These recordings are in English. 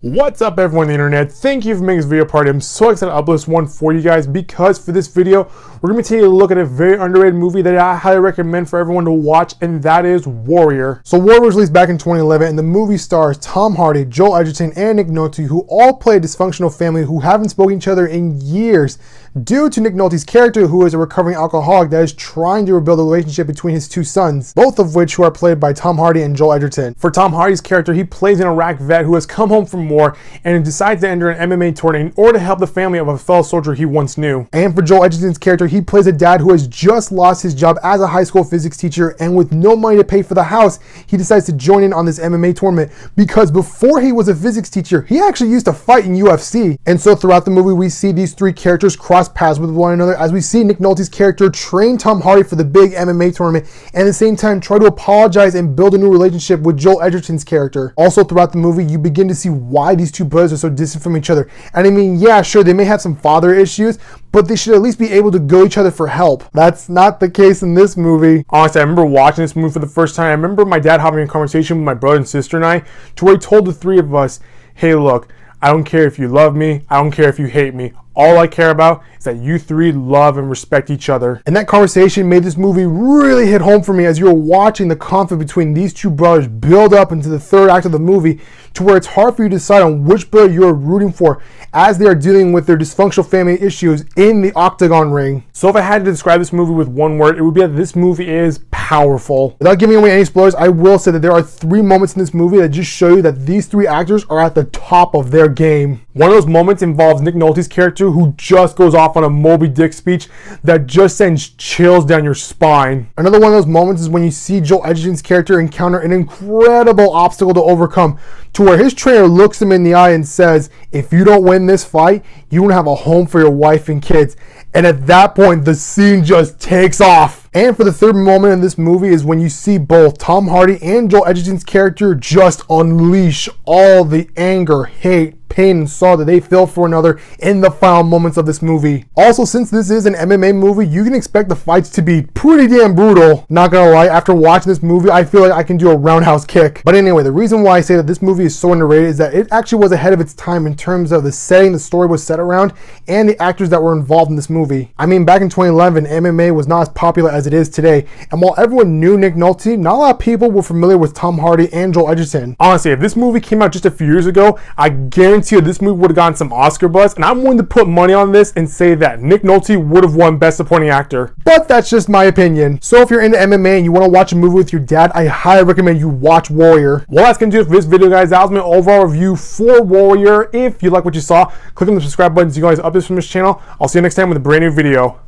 What's up everyone on the internet? Thank you for making this video part. I'm so excited to upload this one for you guys because for this video, we're going to be taking a look at a very underrated movie that I highly recommend for everyone to watch, and that is Warrior. So Warrior was released back in 2011, and the movie stars Tom Hardy, Joel Edgerton, and Nick Nolte, who all play a dysfunctional family who haven't spoken to each other in years due to Nick Nolte's character, who is a recovering alcoholic that is trying to rebuild a relationship between his two sons, both of which who are played by Tom Hardy and Joel Edgerton. For Tom Hardy's character, he plays an Iraq vet who has come home from war and decides to enter an MMA tournament in order to help the family of a fellow soldier he once knew. And for Joel Edgerton's character, he plays a dad who has just lost his job as a high school physics teacher, and with no money to pay for the house, he decides to join in on this MMA tournament because before he was a physics teacher, he actually used to fight in UFC. And so throughout the movie, we see these three characters cross paths with one another as we see Nick Nolte's character train Tom Hardy for the big MMA tournament and at the same time try to apologize and build a new relationship with Joel Edgerton's character. Also throughout the movie, you begin to see why these two brothers are so distant from each other. And I mean, yeah, sure, they may have some father issues, but they should at least be able to go each other for help. That's not the case in this movie. Honestly, I remember watching this movie for the first time. I remember my dad having a conversation with my brother and sister and I, to where he told the three of us, hey, look, I don't care if you love me, I don't care if you hate me. All I care about is that you three love and respect each other. And that conversation made this movie really hit home for me as you were watching the conflict between these two brothers build up into the third act of the movie, to where it's hard for you to decide on which brother you're rooting for as they are dealing with their dysfunctional family issues in the octagon ring. So if I had to describe this movie with one word, it would be that this movie is powerful. Without giving away any spoilers, I will say that there are three moments in this movie that just show you that these three actors are at the top of their game. One of those moments involves Nick Nolte's character, who just goes off on a Moby Dick speech that just sends chills down your spine. Another one of those moments is when you see Joel Edgerton's character encounter an incredible obstacle to overcome, to where his trainer looks him in the eye and says, if you don't win this fight, you won't have a home for your wife and kids. And at that point, the scene just takes off. And for the third moment in this movie is when you see both Tom Hardy and Joel Edgerton's character just unleash all the anger, hate, pain, and sorrow that they feel for another in the final moments of this movie. Also, since this is an MMA movie, you can expect the fights to be pretty damn brutal. Not gonna lie, after watching this movie, I feel like I can do a roundhouse kick. But anyway, the reason why I say that this movie is so underrated is that it actually was ahead of its time in terms of the setting the story was set around and the actors that were involved in this movie. I mean, back in 2011, MMA was not as popular as it is today, and while everyone knew Nick Nolte, not a lot of people were familiar with Tom Hardy and Joel Edgerton. Honestly, if this movie came out just a few years ago, I guarantee you this movie would have gotten some Oscar buzz, and I'm willing to put money on this and say that Nick Nolte would have won Best Supporting Actor. But that's just my opinion. So if you're into MMA and you want to watch a movie with your dad, I highly recommend you watch Warrior. Well, that's going to do it for this video, guys. That was my overall review for Warrior. If you like what you saw, click on the subscribe button so you guys updates from this channel. I'll see you next time with a brand new video.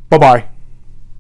Bye-bye.